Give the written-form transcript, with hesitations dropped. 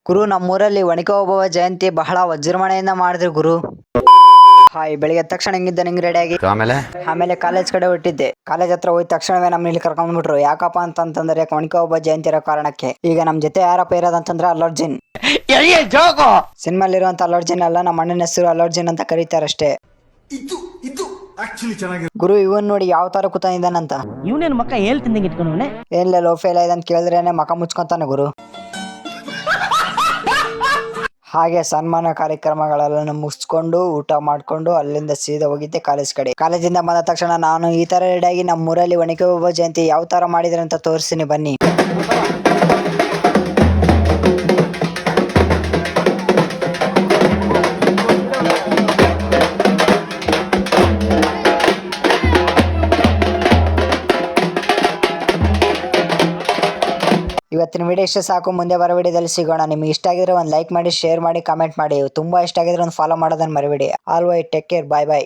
ಗುರು, ನಮ್ಮೂರಲ್ಲಿ ಒಣಕೆ ಓಬವ್ವ ಜಯಂತಿ ಬಹಳ ವಿಜೃಂಭಣೆಯಿಂದ ಮಾಡಿದ್ರು ಗುರು. ಹಾಯ್, ಬೆಳಿಗ್ಗೆ ತಕ್ಷಣ ಹಿಂಗಿದ್ದೆ, ನಿಂಗೆ ರೆಡಿಯಾಗಿ ಆಮೇಲೆ ಕಾಲೇಜ್ ಕಡೆ ಹೊಟ್ಟಿದ್ದೆ. ಕಾಲೇಜ್ ಹತ್ರ ಹೋಯ್ದ ತಕ್ಷಣವೇ ನಮ್ಮ ಇಲ್ಲಿ ಕರ್ಕೊಂಡ್ಬಿಟ್ರು. ಯಾಕಪ್ಪ ಅಂತಂದ್ರೆ ಒಣಕೆ ಓಬವ್ವ ಜಯಂತಿ ಇರೋ ಕಾರಣಕ್ಕೆ. ಈಗ ನಮ್ ಜೊತೆ ಯಾರಪ್ಪ ಇರೋದಂತಂದ್ರೆ ಅಲ್ಲರ್ಜುನ್. ಸಿನಿಮಾಲಿರುವಂತ ಅಲ್ಲರ್ಜುನ್ ಅಲ್ಲ, ನಮ್ಮ ಅಣ್ಣನ ಹೆಸರು ಅಲ್ಲರ್ಜುನ್ ಅಂತ ಕರೀತಾರಷ್ಟೇ. ಗುರು, ಇವನ್ ನೋಡಿ ಯಾವ ತರ ಕೂತಾನಿದ್ದಾನಂತ. ಇವನೇನು ಮಕ್ಕ ಹೇಳ್ತಿದ್ದಂಗೆ ಇಟ್ಕೊಂಡವನೆ. ಏನ್ಲ ಲೋ ಫೇಲ್ ಆಯ್ದಂತ ಕೇಳಿದ್ರೇನೆ ಮಕ ಮುಚ್ಕೊಂತಾನೆ ಗುರು. ಹಾಗೆ ಸನ್ಮಾನ ಕಾರ್ಯಕ್ರಮಗಳೆಲ್ಲ ಮುಗಿಸ್ಕೊಂಡು ಊಟ ಮಾಡ್ಕೊಂಡು ಅಲ್ಲಿಂದ ಸೀದಾ ಹೋಗಿದ್ದೆ ಕಾಲೇಜ್ ಕಡೆ. ಕಾಲೇಜಿಂದ ಬಂದ ತಕ್ಷಣ ನಾನು ಈ ತರ ರೆಡಿಯಾಗಿ ನಮ್ಮೂರಲ್ಲಿ ಒಣಕೆ ಓಬವ್ವ ಜಯಂತಿ ಯಾವ ತರ ಮಾಡಿದ್ರೆ ಅಂತ ತೋರಿಸ್ತೀನಿ ಬನ್ನಿ. ಇವತ್ತಿನ ವಿಡಿಯೋ ಇಷ್ಟ ಸಾಕು. ಮುಂದೆ ಬರೋ ವಿಡಿಯೋದಲ್ಲಿ ಸಿಗೋಣ. ನಿಮ್ಗೆ ಇಷ್ಟ ಆಗಿದ್ರೆ ಒಂದು ಲೈಕ್ ಮಾಡಿ, ಶೇರ್ ಮಾಡಿ, ಕಾಮೆಂಟ್ ಮಾಡಿ. ತುಂಬಾ ಇಷ್ಟ ಆಗಿದ್ರೆ ಒಂದು ಫಾಲೋ ಮಾಡೋದನ್ನ ಮರಿಬೇಡಿ. ಆಲ್ ವೈ ಟೇಕ್ ಕೇರ್, ಬಾಯ್ ಬಾಯ್.